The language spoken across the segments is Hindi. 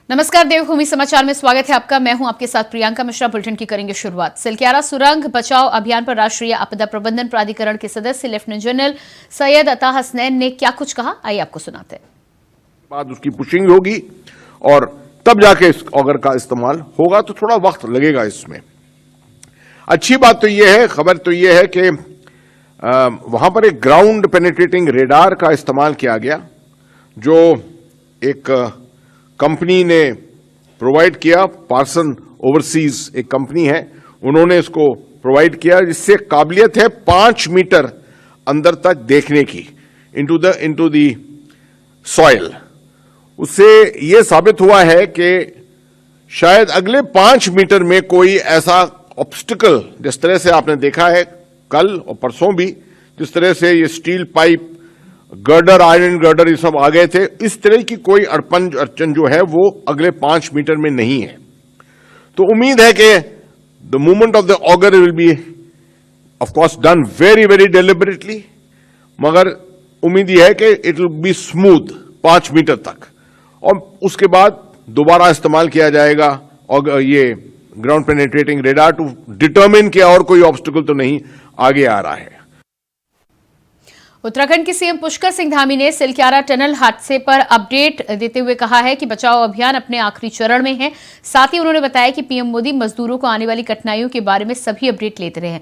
नमस्कार, देवभूमि समाचार में स्वागत है आपका। मैं हूं आपके साथ प्रियंका मिश्रा। बुलेटिन की करेंगे शुरुआत। सिलक्यारा सुरंग बचाव अभियान पर राष्ट्रीय आपदा प्रबंधन प्राधिकरण के सदस्य लेफ्टिनेंट जनरल सैयद अता हसनैन ने क्या कुछ कहा, आइए आपको सुनाते हैं। बाद उसकी पुशिंग होगी और तब जाके इस ऑगर का इस्तेमाल होगा, तो थोड़ा वक्त लगेगा इसमें। अच्छी बात तो यह है, खबर तो यह है कि वहां पर एक ग्राउंड पेनिट्रेटिंग रेडार का इस्तेमाल किया गया, जो एक कंपनी ने प्रोवाइड किया। पार्सन ओवरसीज एक कंपनी है, उन्होंने इसको प्रोवाइड किया, जिससे काबिलियत है 5 मीटर अंदर तक देखने की इनटू द सॉइल। उससे यह साबित हुआ है कि शायद अगले 5 मीटर में कोई ऐसा ऑब्स्टिकल, जिस तरह से आपने देखा है कल और परसों भी, जिस तरह से ये steel pipe, girder, iron girder, ये सब आ गए थे, इस तरह की कोई अड़चन जो है वो अगले 5 मीटर में नहीं है। तो उम्मीद है कि the movement of the auger will be of course done very very deliberately, मगर उम्मीद यह है कि it will be smooth 5 metre तक, और उसके बाद दोबारा इस्तेमाल किया जाएगा और ये ground penetrating radar to determine कि और कोई ऑब्स्टिकल तो नहीं आगे आ रहा है। उत्तराखंड के सीएम पुष्कर सिंह धामी ने सिलक्यारा टनल हादसे पर अपडेट देते हुए कहा है कि बचाव अभियान अपने आखिरी चरण में है। साथ ही उन्होंने बताया कि पीएम मोदी मजदूरों को आने वाली कठिनाइयों के बारे में सभी अपडेट लेते रहे हैं,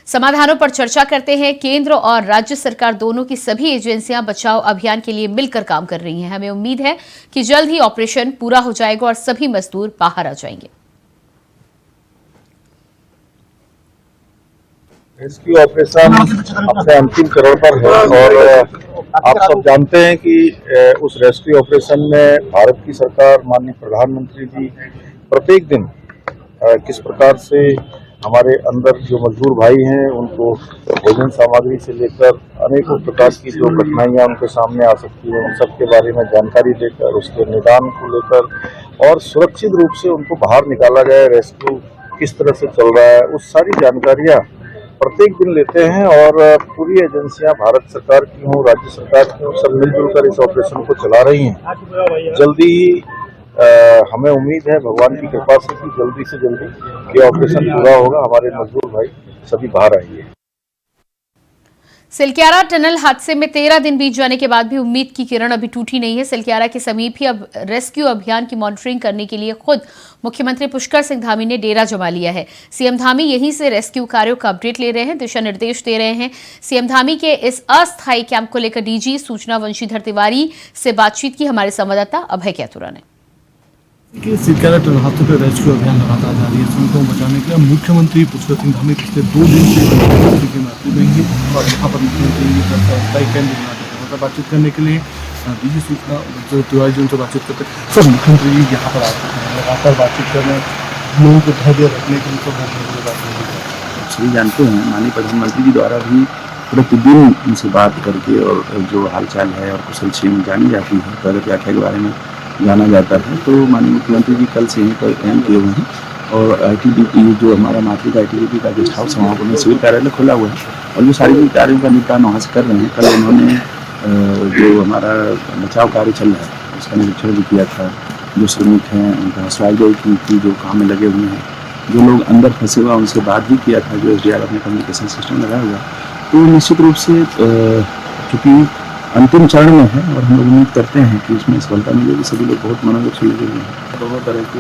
समाधानों पर चर्चा करते हैं। केंद्र और राज्य सरकार दोनों की सभी एजेंसियां बचाव अभियान के लिए मिलकर काम कर रही हैं। हमें उम्मीद है कि जल्द ही ऑपरेशन पूरा हो जाएगा और सभी मजदूर बाहर आ जाएंगे। रेस्क्यू ऑपरेशन अपने अंतिम चरण पर है और आप सब जानते हैं कि उस रेस्क्यू ऑपरेशन में भारत की सरकार, माननीय प्रधानमंत्री जी प्रत्येक दिन किस प्रकार से हमारे अंदर जो मजदूर भाई हैं उनको भोजन सामग्री से लेकर अनेकों प्रकार की जो कठिनाइयां उनके सामने आ सकती हैं, उन सब के बारे में जानकारी देकर, उसके निदान को लेकर और सुरक्षित रूप से उनको बाहर निकाला जाए, रेस्क्यू किस तरह से चल रहा है, उस सारी जानकारियां प्रत्येक दिन लेते हैं। और पूरी एजेंसियां, भारत सरकार की हो, राज्य सरकार की हो, सब मिलजुल कर इस ऑपरेशन को चला रही हैं। जल्दी ही हमें उम्मीद है भगवान की कृपा से कि जल्दी से जल्दी ये ऑपरेशन पूरा होगा, हमारे मजदूर भाई सभी बाहर आएंगे। सिलक्यारा टनल हादसे में 13 दिन बीत जाने के बाद भी उम्मीद की किरण अभी टूटी नहीं है। सिलक्यारा के समीप ही अब रेस्क्यू अभियान की मॉनिटरिंग करने के लिए खुद मुख्यमंत्री पुष्कर सिंह धामी ने डेरा जमा लिया है। सीएम धामी यहीं से रेस्क्यू कार्यों का अपडेट ले रहे हैं, दिशा निर्देश दे रहे हैं। सीएम धामी के इस अस्थायी कैंप को लेकर डीजी सूचना वंशीधर तिवारी से बातचीत की हमारे संवाददाता अभय कैथुरा ने। सिलक्यारा टनल हादसे पर रेस्क्यू अभियान लगातार जारी है। श्रमिकों को बचाने के लिए मुख्यमंत्री पुष्कर सिंह धामी पिछले 2 दिन से मौजूद रहेंगे और यहाँ पर मुख्यमंत्री बातचीत करने के लिए डीजी सूचना तिवारी जी उनसे बातचीत करते हैं। सर, मुख्यमंत्री जी यहाँ पर आते हैं, लगातार बातचीत कर रहे हैं, लोगों को धैर्य रखने के लिए बात। सभी जानते हैं, माननीय प्रधानमंत्री जी द्वारा भी प्रतिदिन उनसे बात करके और जो हालचाल है और कुशल क्षेम जानी जाती है, प्रगति व्याख्या के बारे में जाना जाता है। तो माननीय मुख्यमंत्री जी कल से ही कैंप किए हुए हैं और आईटीबीपी जो हमारा मातृक आईटीबीपी का गेस्ट हाउस वहाँ पर सिविल कार्यालय खोला हुआ है और जो सारी कार्यों का निपटान वहाँ से कर रहे हैं। कल उन्होंने जो हमारा बचाव कार्य चल रहा है उसका निरीक्षण भी किया था। जो श्रमिक हैं उनका हौसला की जो काम में लगे हुए हैं, जो लोग अंदर फंसे हुए उनसे बात भी किया था, जो SDRF ने कम्युनिकेशन सिस्टम लगाया हुआ। तो निश्चित रूप से चूँकि अंतिम चरण में है और हम लोग उम्मीद करते हैं कि इसमें सफलता मिलेगी। सभी लोग बहुत मनोरंजक से लगे हुए हैं। दोनों तरह के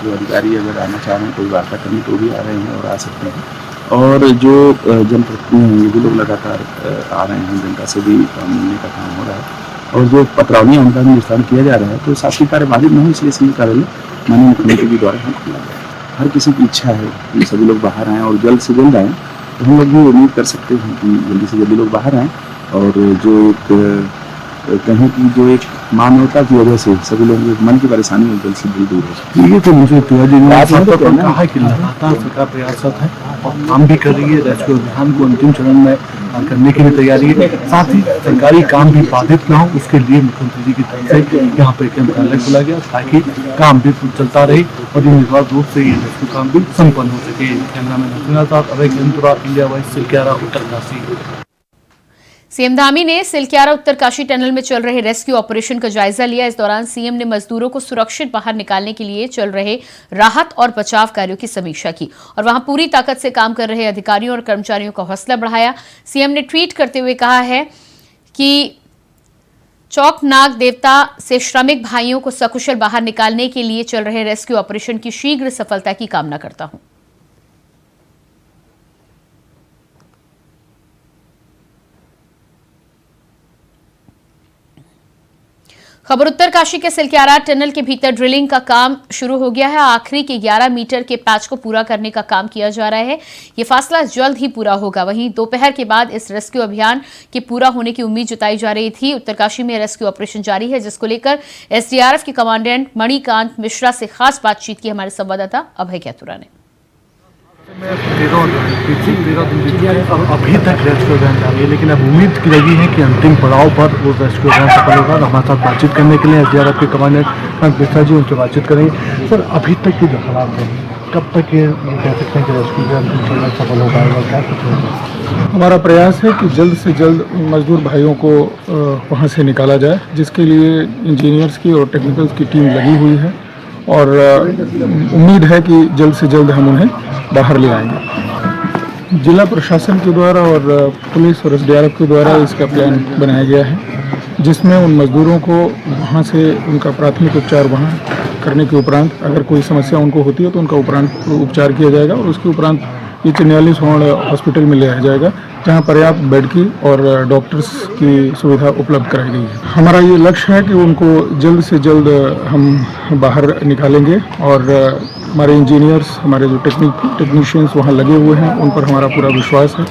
जो अधिकारी अगर आना चाह रहे हैं, कोई वार्ता करने तो भी आ रहे हैं और आ सकते हैं, और जो जनप्रतिनिधि हैं ये भी लोग लगातार आ रहे हैं, जनता से भी मिलने का काम हो रहा है और जो पत्रावलियाँ उनका भी निस्तारण किया जा रहा है। तो शासकीय कार्य बाधित नहीं, इसलिए सिविल कार्यालय माननीय मुख्यमंत्री जी द्वारा हम खुला गया। हर किसी की इच्छा है कि सभी लोग बाहर आएँ और जल्द से जल्द आएँ, तो हम लोग भी उम्मीद कर सकते हैं कि जल्दी से जल्दी लोग बाहर आएँ और जो एक कहें कि जो एक मानवता की वजह से सभी लोगों के मन की परेशानी है जल्द से जल्द दूर हो सकती है। तो मुझे तिवारी ने कहा है कि लगातार सरकार प्रयासरत है और काम भी कर रही है। रेस्क्यू अभियान को अंतिम चरण में करने की भी तैयारी है। साथ ही सरकारी काम भी बाधित न हो, उसके लिए मुख्यमंत्री जी की तरफ से यहाँ पर कैंप कार्यालय खोला गया ताकि काम भी चलता रहे और निर्बाध रूप से ये रेस्क्यू काम भी संपन्न हो सके। Cameraman Abhay Kaithura, India wise, Silkyara, Uttarkashi. CM Dhami ने सिलक्यारा उत्तरकाशी टनल में चल रहे रेस्क्यू ऑपरेशन का जायजा लिया। इस दौरान सीएम ने मजदूरों को सुरक्षित बाहर निकालने के लिए चल रहे राहत और बचाव कार्यों की समीक्षा की और वहां पूरी ताकत से काम कर रहे अधिकारियों और कर्मचारियों का हौसला बढ़ाया। सीएम ने ट्वीट करते हुए कहा है कि चौकनाग देवता से श्रमिक भाइयों को सकुशल बाहर निकालने के लिए चल रहे रेस्क्यू ऑपरेशन की शीघ्र सफलता की कामना करता हूं। खबर उत्तरकाशी के सिलक्यारा टनल के भीतर ड्रिलिंग का काम शुरू हो गया है। आखिरी के 11 मीटर के पैच को पूरा करने का काम किया जा रहा है। ये फासला जल्द ही पूरा होगा। वहीं दोपहर के बाद इस रेस्क्यू अभियान के पूरा होने की उम्मीद जताई जा रही थी। उत्तरकाशी में रेस्क्यू ऑपरेशन जारी है, जिसको लेकर एसडीआरएफ के कमांडेंट मणिकांत मिश्रा से खास बातचीत की हमारे संवाददाता अभय कैतुरा ने। अभी तक रेस्क्यू अभियान जारी है, लेकिन अब उम्मीद की लगी है कि अंतिम पड़ाव पर वो रेस्क्यू अभियान सफल होगा। हमारे साथ बातचीत करने के लिए एसडीआरएफ के कमांडेंट मिश्रा जी उनसे बातचीत करेंगे। सर, अभी तक की जो हालात है, कब तक ये कह सकते हैं कि रेस्क्यू अभियान सफल हो पाएगा, क्या कुछ होगा? हमारा प्रयास है कि जल्द से जल्द मजदूर भाइयों को वहाँ से निकाला जाए, जिसके लिए इंजीनियर्स की और टेक्निकल्स की टीम लगी हुई है और उम्मीद है कि जल्द से जल्द हम उन्हें बाहर ले आएंगे। जिला प्रशासन के द्वारा और पुलिस और एसडीआरएफ के द्वारा इसका प्लान बनाया गया है, जिसमें उन मजदूरों को वहाँ से उनका प्राथमिक उपचार वहाँ करने के उपरांत अगर कोई समस्या उनको होती है तो उनका उपरांत उपचार किया जाएगा और उसके उपरांत ये चिन्याली सोहण हॉस्पिटल में ले जाया जाएगा, जहाँ पर्याप्त बेड की और डॉक्टर्स की सुविधा उपलब्ध कराई गई है। हमारा ये लक्ष्य है कि उनको जल्द से जल्द हम बाहर निकालेंगे और हमारे इंजीनियर्स, हमारे जो टेक्नीशियंस वहाँ लगे हुए हैं, उन पर हमारा पूरा विश्वास है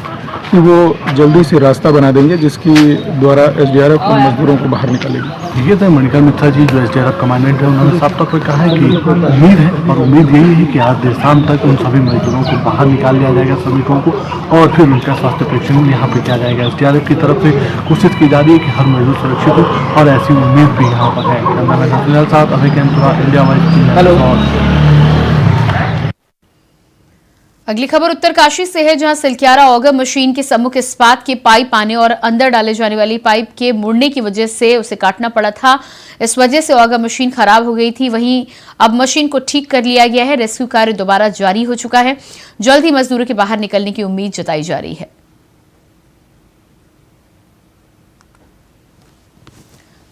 कि वो जल्दी से रास्ता बना देंगे, जिसकी द्वारा एसडीआरएफ उन मजदूरों को बाहर निकालेगी। ये तो मणिकांत मिश्रा जी जो एसडीआरएफ कमांडेंट है, उन्होंने साफ तौर पर कहा है कि उम्मीद है और उम्मीद यही है कि आज देर शाम तक उन सभी मजदूरों को बाहर निकाल लिया जाएगा, श्रमिकों को, और फिर उनका स्वास्थ्य परीक्षण यहाँ पे किया जाएगा। एसडीआरएफ की तरफ से कोशिश की जा रही है कि हर मजदूर सुरक्षित हो और ऐसी उम्मीद भी यहाँ पर है। कैमरामैन साहब अभय कैतुरा, इंडिया वाइज। अगली खबर उत्तरकाशी से है, जहां सिलक्यारा ऑगर मशीन के सम्मुख इस्पात के पाइप आने और अंदर डाले जाने वाली पाइप के मुड़ने की वजह से उसे काटना पड़ा था। इस वजह से ऑगर मशीन खराब हो गई थी। वहीं अब मशीन को ठीक कर लिया गया है। रेस्क्यू कार्य दोबारा जारी हो चुका है। जल्द ही मजदूरों के बाहर निकलने की उम्मीद जताई जा रही है।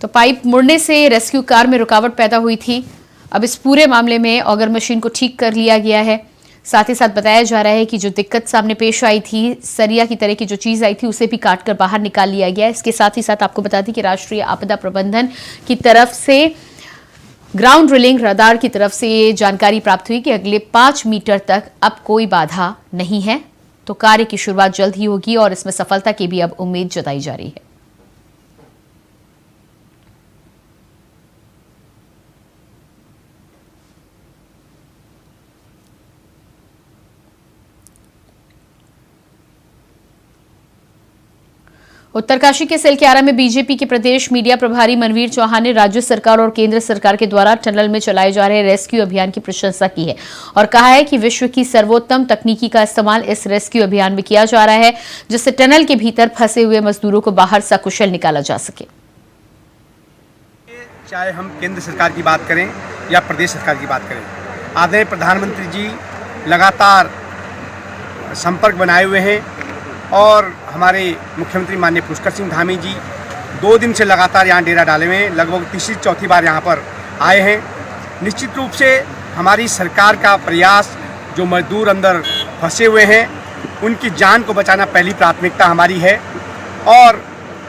तो पाइप मुड़ने से रेस्क्यू कार में रुकावट पैदा हुई थी। अब इस पूरे मामले में ऑगर मशीन को ठीक कर लिया गया है। साथ ही साथ बताया जा रहा है कि जो दिक्कत सामने पेश आई थी, सरिया की तरह की जो चीज आई थी, उसे भी काटकर बाहर निकाल लिया गया। इसके साथ ही साथ आपको बता दें कि राष्ट्रीय आपदा प्रबंधन की तरफ से ग्राउंड ड्रिलिंग रडार की तरफ से ये जानकारी प्राप्त हुई कि अगले 5 मीटर तक अब कोई बाधा नहीं है। तो कार्य की शुरुआत जल्द ही होगी और इसमें सफलता की भी अब उम्मीद जताई जा रही है। उत्तरकाशी के सिलक्यारा में बीजेपी के प्रदेश मीडिया प्रभारी मनवीर चौहान ने राज्य सरकार और केंद्र सरकार के द्वारा टनल में चलाए जा रहे रेस्क्यू अभियान की प्रशंसा की है और कहा है कि विश्व की सर्वोत्तम तकनीकी का इस्तेमाल इस रेस्क्यू अभियान में किया जा रहा है, जिससे टनल के भीतर फंसे हुए मजदूरों को बाहर सकुशल निकाला जा सके। चाहे हम केंद्र सरकार की बात करें या प्रदेश सरकार की बात करें, आदरणीय प्रधानमंत्री जी लगातार संपर्क बनाए हुए हैं और हमारे मुख्यमंत्री माननीय पुष्कर सिंह धामी जी 2 दिन से लगातार यहाँ डेरा डाले हुए हैं। लगभग तीसरी चौथी बार यहाँ पर आए हैं। निश्चित रूप से हमारी सरकार का प्रयास, जो मजदूर अंदर फंसे हुए हैं उनकी जान को बचाना पहली प्राथमिकता हमारी है और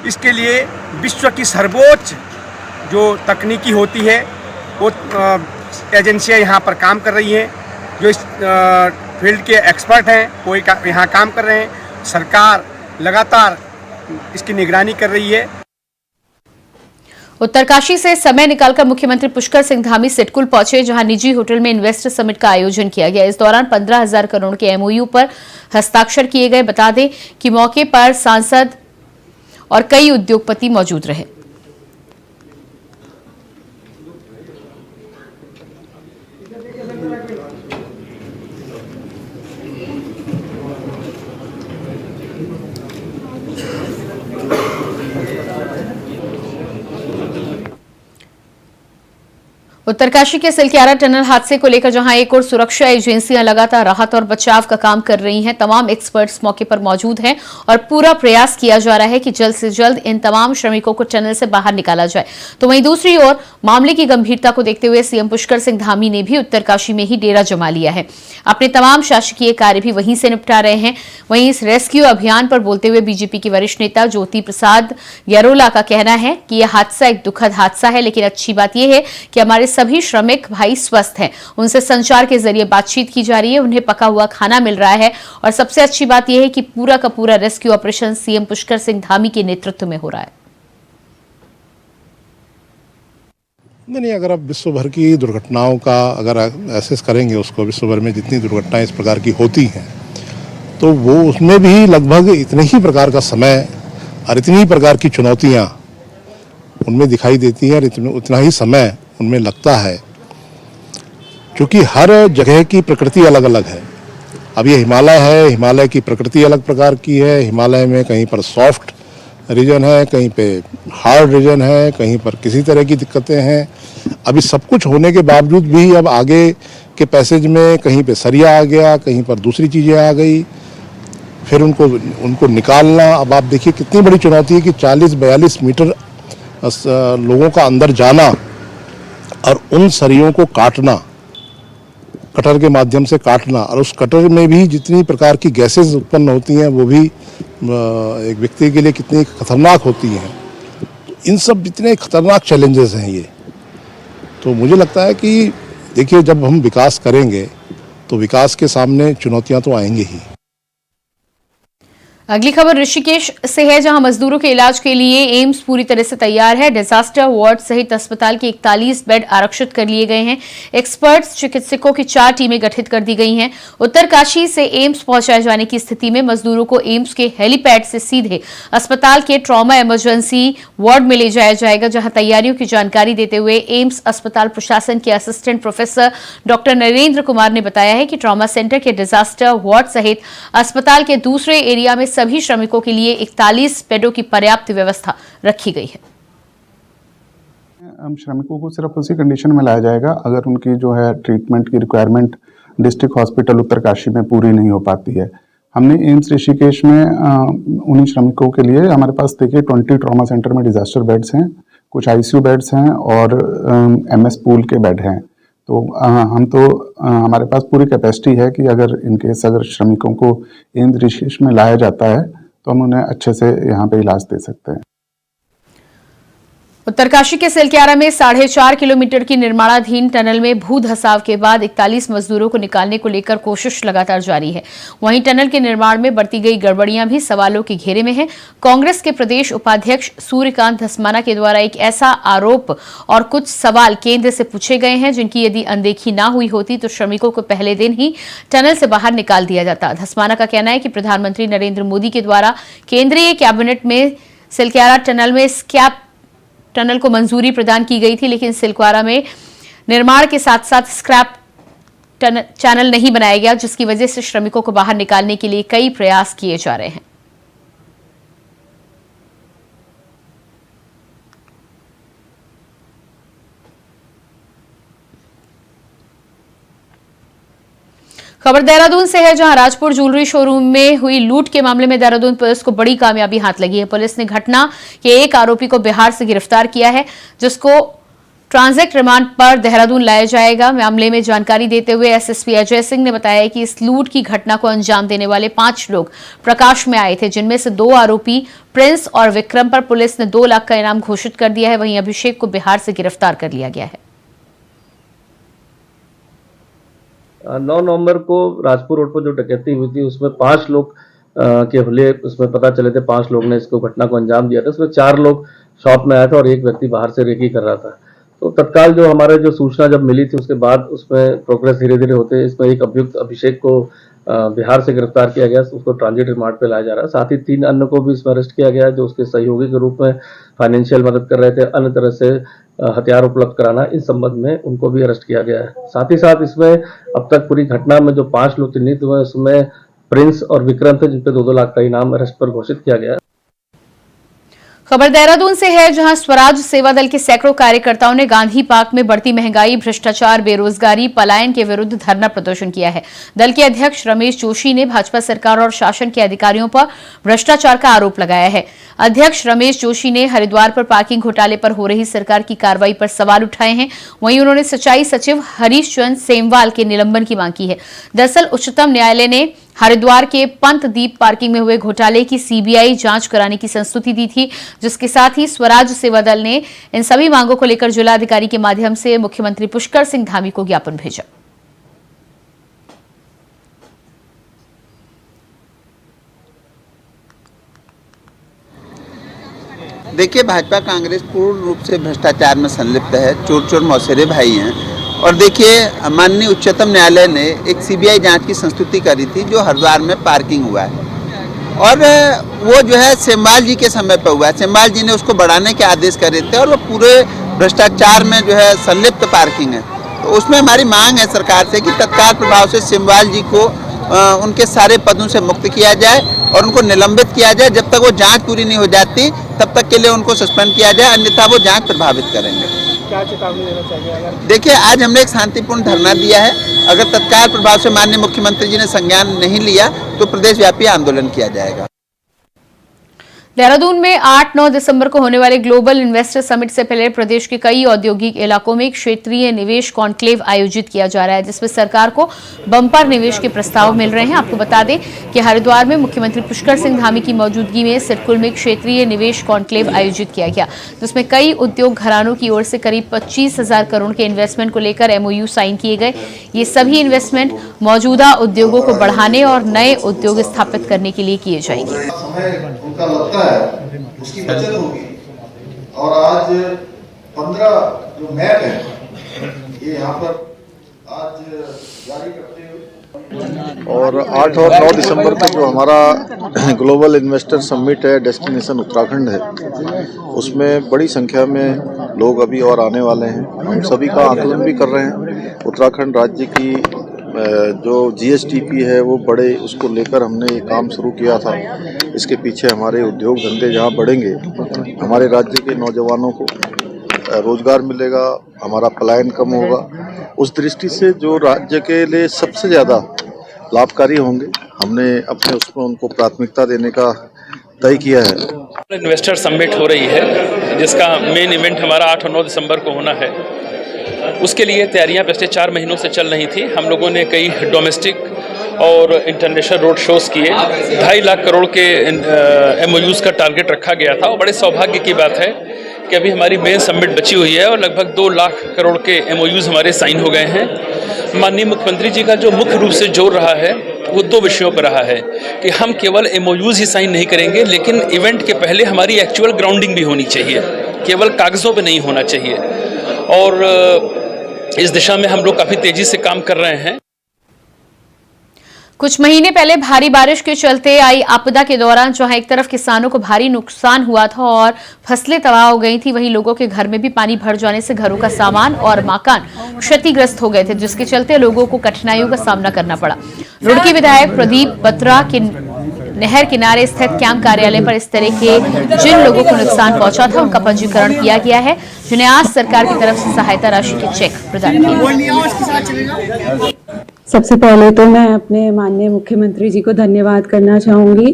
इसके लिए विश्व की सर्वोच्च जो तकनीकी होती है वो एजेंसियाँ यहाँ पर काम कर रही हैं, जो इस फील्ड के एक्सपर्ट हैं वो यहाँ काम कर रहे हैं। सरकार लगातार इसकी निगरानी कर रही है। उत्तरकाशी से समय निकालकर मुख्यमंत्री पुष्कर सिंह धामी सिडकुल पहुंचे, जहां निजी होटल में इन्वेस्टर समिट का आयोजन किया गया। इस दौरान 15,000 करोड़ के एमओयू पर हस्ताक्षर किए गए। बता दें कि मौके पर सांसद और कई उद्योगपति मौजूद रहे। उत्तरकाशी के सिलक्यारा टनल हादसे को लेकर जहां एक और सुरक्षा एजेंसियां लगातार राहत और बचाव का काम कर रही हैं, तमाम एक्सपर्ट्स मौके पर मौजूद हैं और पूरा प्रयास किया जा रहा है कि जल्द से जल्द इन तमाम श्रमिकों को टनल से बाहर निकाला जाए। तो वहीं दूसरी ओर मामले की गंभीरता को देखते हुए सीएम पुष्कर सिंह धामी ने भी उत्तरकाशी में ही डेरा जमा लिया है। अपने तमाम शासकीय कार्य भी वहीं से निपटा रहे हैं। वहीं इस रेस्क्यू अभियान पर बोलते हुए बीजेपी की वरिष्ठ नेता ज्योति प्रसाद यरोला का कहना है कि यह हादसा एक दुखद हादसा है, लेकिन अच्छी बात यह है कि हमारे सभी श्रमिक भाई स्वस्थ हैं। उनसे संचार के जरिए बातचीत की जा रही है, उन्हें पका हुआ खाना मिल रहा है और सबसे अच्छी बात यह है कि पूरा का पूरा rescue operation CM Pushkar Singh Dhami के नेतृत्व में हो रहा है। नहीं, अगर आप विश्व भर की दुर्घटनाओं का अगर एसेस करेंगे, उसको विश्व भर में जितनी दुर्घटनाएं इस प्रकार की होती हैं तो वो उसमें भी लगभग इतने ही प्रकार का समय और इतनी ही प्रकार की चुनौतियां उनमें दिखाई देती हैं और उतना ही समय उनमें लगता है, क्योंकि हर जगह की प्रकृति अलग अलग है। अब ये हिमालय है, हिमालय की प्रकृति अलग प्रकार की है। हिमालय में कहीं पर सॉफ्ट रीजन है, कहीं पे हार्ड रीजन है, कहीं पर किसी तरह की दिक्कतें हैं। अभी सब कुछ होने के बावजूद भी अब आगे के पैसेज में कहीं पे सरिया आ गया, कहीं पर दूसरी चीज़ें आ गई, फिर उनको निकालना। अब आप देखिए कितनी बड़ी चुनौती है कि 40-42 मीटर लोगों का अंदर जाना और उन सरियों को काटना, कटर के माध्यम से काटना, और उस कटर में भी जितनी प्रकार की गैसेस उत्पन्न होती हैं वो भी एक व्यक्ति के लिए कितनी खतरनाक होती हैं। इन सब जितने खतरनाक चैलेंजेस हैं ये, तो मुझे लगता है कि देखिए जब हम विकास करेंगे तो विकास के सामने चुनौतियां तो आएंगी ही। अगली खबर ऋषिकेश से है, जहां मजदूरों के इलाज के लिए एम्स पूरी तरह से तैयार है। डिजास्टर वार्ड सहित अस्पताल के 41 बेड आरक्षित कर लिए गए हैं। एक्सपर्ट्स चिकित्सकों की 4 टीमें गठित कर दी गई हैं। उत्तरकाशी से एम्स पहुंचाए जाने की स्थिति में मजदूरों को एम्स के हेलीपैड से सीधे अस्पताल के ट्रॉमा इमरजेंसी वार्ड में ले जाया जाएगा, जहां तैयारियों की जानकारी देते हुए एम्स अस्पताल प्रशासन के assistant professor doctor Narendra Kumar ने बताया है कि ट्रॉमा सेंटर के डिजास्टर वार्ड सहित अस्पताल के दूसरे एरिया में सभी श्रमिकों के लिए 41 बेडों की पर्याप्त व्यवस्था रखी गई है। हम श्रमिकों को सिर्फ उसी कंडीशन में लाया जाएगा अगर उनकी जो है ट्रीटमेंट की रिक्वायरमेंट डिस्ट्रिक्ट हॉस्पिटल उत्तरकाशी में पूरी नहीं हो पाती है। हमने एम्स ऋषिकेश में उन्हीं श्रमिकों के लिए हमारे पास देखिए 20 ट्रॉमा सेंटर में डिजास्टर बेड्स हैं, कुछ आईसीयू बेड्स हैं और एमएस पूल के बेड हैं। तो हमारे पास पूरी कैपेसिटी है कि अगर इनकेस अगर श्रमिकों को एम्स ऋषिकेश में लाया जाता है तो हम उन्हें अच्छे से यहाँ पे इलाज दे सकते हैं। उत्तरकाशी के सिलक्यारा में 4.5 किलोमीटर की निर्माणाधीन टनल में भू धंसाव के बाद 41 मजदूरों को निकालने को लेकर कोशिश लगातार जारी है। वहीं टनल के निर्माण में बरती गई गड़बड़ियां भी सवालों के घेरे में हैं। कांग्रेस के प्रदेश उपाध्यक्ष सूर्यकांत धस्माना के द्वारा एक ऐसा आरोप और कुछ सवाल केंद्र से पूछे गए हैं जिनकी यदि अनदेखी ना हुई होती तो श्रमिकों को पहले दिन ही टनल से बाहर निकाल दिया जाता। धस्माना का कहना है कि प्रधानमंत्री नरेंद्र मोदी के द्वारा केंद्रीय कैबिनेट में सिलक्यारा टनल में स्क्रैप टनल को मंजूरी प्रदान की गई थी, लेकिन सिलक्यारा में निर्माण के साथ साथ स्क्रैप चैनल नहीं बनाया गया, जिसकी वजह से श्रमिकों को बाहर निकालने के लिए कई प्रयास किए जा रहे हैं। खबर देहरादून से है, जहां राजपुर ज्वेलरी शोरूम में हुई लूट के मामले में देहरादून पुलिस को बड़ी कामयाबी हाथ लगी है। पुलिस ने घटना के एक आरोपी को बिहार से गिरफ्तार किया है, जिसको ट्रांजिट रिमांड पर देहरादून लाया जाएगा। मामले में जानकारी देते हुए एसएसपी अजय सिंह ने बताया कि इस लूट की घटना को अंजाम देने वाले 5 लोग प्रकाश में आए थे, जिनमें से 2 आरोपी प्रिंस और विक्रम पर पुलिस ने 2 लाख का इनाम घोषित कर दिया है। वहीं अभिषेक को बिहार से गिरफ्तार कर लिया गया है। 9 नवंबर को राजपुर रोड पर जो डकैती हुई थी उसमें 5 लोग के हुए उसमें पता चले थे। 5 लोग ने इसको घटना को अंजाम दिया था। उसमें 4 लोग शॉप में आया था और एक व्यक्ति बाहर से रेकी कर रहा था। तो तत्काल जो हमारे जो सूचना जब मिली थी उसके बाद उसमें प्रोग्रेस धीरे धीरे होते इसमें एक अभियुक्त अभिषेक को बिहार से गिरफ्तार किया गया, उसको ट्रांजिट रिमांड पे लाया जा रहा है। साथ ही 3 अन्य को भी इसमें अरेस्ट किया गया जो उसके सहयोगी के रूप में फाइनेंशियल मदद कर रहे थे, अन्य तरह से हथियार उपलब्ध कराना, इस संबंध में उनको भी अरेस्ट किया गया है। साथ ही साथ इसमें अब तक पूरी घटना में जो 5 लोग चिन्हित हुए उसमें प्रिंस और विक्रम थे, जिन पे 2-2 लाख का इनाम अरेस्ट पर घोषित किया गया है। खबर देहरादून से है, जहां स्वराज सेवा दल के सैकड़ों कार्यकर्ताओं ने गांधी पार्क में बढ़ती महंगाई, भ्रष्टाचार, बेरोजगारी, पलायन के विरुद्ध धरना प्रदर्शन किया है। दल के अध्यक्ष रमेश जोशी ने भाजपा सरकार और शासन के अधिकारियों पर भ्रष्टाचार का आरोप लगाया है। अध्यक्ष रमेश जोशी ने हरिद्वार पर पार्किंग घोटाले पर हो रही सरकार की कार्रवाई पर सवाल उठाए हैं। वहीं उन्होंने सिंचाई सचिव हरीश चंद्र सेमवाल के निलंबन की मांग की है। दरअसल उच्चतम न्यायालय ने हरिद्वार के पंतदीप पार्किंग में हुए घोटाले की सीबीआई जांच कराने की संस्तुति दी थी, जिसके साथ ही स्वराज सेवा दल ने इन सभी मांगों को लेकर जिलाधिकारी के माध्यम से मुख्यमंत्री पुष्कर सिंह धामी को ज्ञापन भेजा। देखिए, भाजपा कांग्रेस पूर्ण रूप से भ्रष्टाचार में संलिप्त है, चोर चोर मौसेरे भाई हैं। और देखिए, माननीय उच्चतम न्यायालय ने एक सीबीआई जांच की संस्तुति करी थी जो हरिद्वार में पार्किंग हुआ है, और वो जो है सेमवाल जी के समय पर हुआ है। सेमवाल जी ने उसको बढ़ाने के आदेश करे थे, और वो पूरे भ्रष्टाचार में जो है संलिप्त पार्किंग है। तो उसमें हमारी मांग है सरकार से कि तत्काल प्रभाव से सेमवाल जी को उनके सारे पदों से मुक्त किया जाए और उनको निलंबित किया जाए। जब तक वो जांच पूरी नहीं हो जाती तब तक के लिए उनको सस्पेंड किया जाए, अन्यथा वो जांच प्रभावित करेंगे। क्या चेतावनी देना चाहिए? देखिए, आज हमने एक शांतिपूर्ण धरना दिया है। अगर तत्काल प्रभाव से माननीय मुख्यमंत्री जी ने संज्ञान नहीं लिया तो प्रदेश व्यापी आंदोलन किया जाएगा। देहरादून में 8-9 दिसंबर को होने वाले ग्लोबल इन्वेस्टर समिट से पहले प्रदेश के कई औद्योगिक इलाकों में एक क्षेत्रीय निवेश कॉन्क्लेव आयोजित किया जा रहा है, जिसमें सरकार को बम्पर निवेश के प्रस्ताव मिल रहे हैं। आपको बता दें कि हरिद्वार में मुख्यमंत्री पुष्कर सिंह धामी की मौजूदगी में सिडकुल में क्षेत्रीय निवेश कॉन्क्लेव आयोजित किया गया, जिसमें कई उद्योग घरानों की ओर से करीब 25,000 करोड़ के इन्वेस्टमेंट को लेकर MOU साइन किए गए। ये सभी इन्वेस्टमेंट मौजूदा उद्योगों को बढ़ाने और नए उद्योग स्थापित करने के लिए किए जाएंगे। उसकी बचत होगी। और आज 15 जो मैप है ये यहाँ पर आज जारी करते हुए, और 8 और 9 दिसंबर को जो हमारा ग्लोबल इन्वेस्टर समिट है, डेस्टिनेशन उत्तराखंड है, उसमें बड़ी संख्या में लोग अभी और आने वाले हैं। हम सभी का आकलन भी कर रहे हैं। उत्तराखंड राज्य की जो GSTP है वो बढ़े, उसको लेकर हमने ये काम शुरू किया था। इसके पीछे हमारे उद्योग धंधे जहाँ बढ़ेंगे, हमारे राज्य के नौजवानों को रोजगार मिलेगा, हमारा पलायन कम होगा। उस दृष्टि से जो राज्य के लिए सबसे ज़्यादा लाभकारी होंगे, हमने अपने उसमें उनको प्राथमिकता देने का तय किया है। इन्वेस्टर समिट हो रही है, जिसका मेन इवेंट हमारा 8 और 9 दिसंबर को होना है। उसके लिए तैयारियां पिछले 4 महीनों से चल रही थी। हम लोगों ने कई डोमेस्टिक और इंटरनेशनल रोड शोज किए। 2.5 लाख करोड़ के MOUs का टारगेट रखा गया था, और बड़े सौभाग्य की बात है कि अभी हमारी मेन समिट बची हुई है और लगभग 2 लाख करोड़ के MOUs हमारे साइन हो गए हैं। माननीय मुख्यमंत्री जी का जो मुख्य रूप से जोर रहा है वो 2 विषयों पर रहा है कि हम केवल MOUs ही साइन नहीं करेंगे, लेकिन इवेंट के पहले हमारी एक्चुअल ग्राउंडिंग भी होनी चाहिए, केवल कागजों पे नहीं होना चाहिए। और इस दिशा में हम लोग काफी तेजी से काम कर रहे हैं। कुछ महीने पहले भारी बारिश के चलते आई आपदा के दौरान जहां एक तरफ किसानों को भारी नुकसान हुआ था और फसलें तबाह हो गई थी, वहीं लोगों के घर में भी पानी भर जाने से घरों का सामान और मकान क्षतिग्रस्त हो गए थे, जिसके चलते लोगों को कठिनाइयों का सामना करना पड़ा। रुड़की विधायक प्रदीप बत्रा के नहर किनारे स्थित कैंप कार्यालय पर इस तरह के जिन लोगों को नुकसान पहुंचा था उनका पंजीकरण किया गया है, जिन्हें आज सरकार की तरफ से सहायता राशि के चेक प्रदान किए। सबसे पहले तो मैं अपने माननीय मुख्यमंत्री जी को धन्यवाद करना चाहूंगी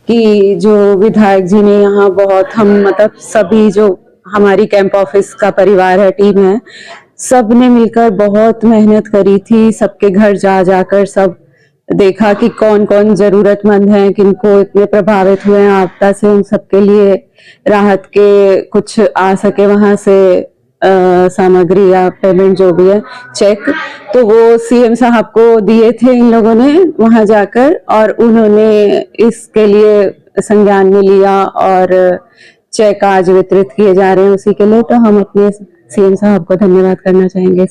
कि जो विधायक जी ने यहाँ बहुत मतलब सभी जो हमारी कैंप ऑफिस का परिवार है, टीम है, सब ने मिलकर बहुत मेहनत करी थी। सबके घर जा जाकर सब देखा कि कौन कौन जरूरतमंद हैं, किनको इतने प्रभावित हुए हैं आपदा से, उन सबके लिए राहत के कुछ आ सके वहां से सामग्री या पेमेंट जो भी है, चेक, तो वो CM साहब को दिए थे इन लोगों ने वहां जाकर, और उन्होंने इसके लिए संज्ञान में लिया और चेक आज वितरित किए जा रहे हैं उसी के लिए। तो हम अपने CM साहब को धन्यवाद करना चाहेंगे।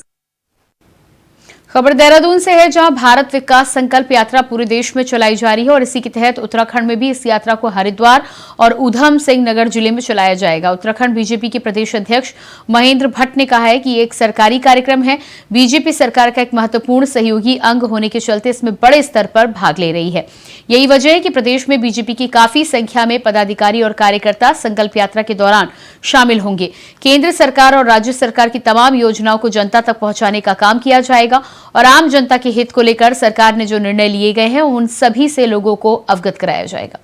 खबर देहरादून से है, जहां भारत विकास संकल्प यात्रा पूरे देश में चलाई जा रही है और इसी के तहत उत्तराखंड में भी इस यात्रा को हरिद्वार और ऊधम सिंह नगर जिले में चलाया जाएगा। उत्तराखंड बीजेपी के प्रदेश अध्यक्ष महेंद्र भट्ट ने कहा है कि ये एक सरकारी कार्यक्रम है। बीजेपी सरकार का एक महत्वपूर्ण सहयोगी अंग होने के चलते इसमें बड़े स्तर पर भाग ले रही है। यही वजह है कि प्रदेश में बीजेपी की काफी संख्या में पदाधिकारी और कार्यकर्ता संकल्प यात्रा के दौरान शामिल होंगे। केंद्र सरकार और राज्य सरकार की तमाम योजनाओं को जनता तक पहुंचाने का काम किया जाएगा और आम जनता के हित को लेकर सरकार ने जो निर्णय लिए गए हैं उन सभी से लोगों को अवगत कराया जाएगा।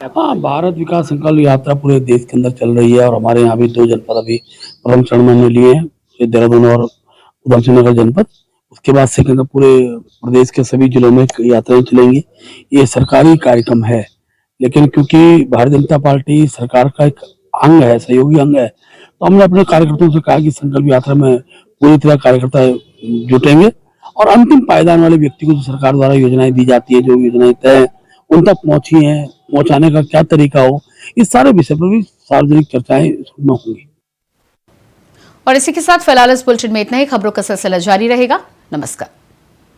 हाँ, भारत विकास संकल्प यात्रा पूरे देश के अंदर चल रही है और हमारे यहाँ भी 2 जनपद अभी प्रथम चरण में लिए हैं, देहरादून और ऊधम सिंह नगर जनपद। उसके बाद से पूरे प्रदेश के सभी जिलों में यात्राएं चलेंगी। ये सरकारी कार्यक्रम है, लेकिन क्योंकि भारतीय जनता पार्टी सरकार का एक अंग है, सहयोगी अंग है, तो हमने अपने कार्यकर्ताओं से कहा कि संकल्प यात्रा में पूरी तरह कार्यकर्ता जुटेंगे और अंतिम पायदान वाले व्यक्ति को जो सरकार द्वारा योजनाएं दी जाती है, जो योजनाएं तय हैं उन तक पहुंची हैं, पहुंचाने का क्या तरीका हो, इस सारे विषय पर भी सार्वजनिक चर्चाएं होंगी। और इसी के साथ फिलहाल इस बुलेटिन में इतना ही। खबरों का सिलसिला जारी रहेगा। नमस्कार।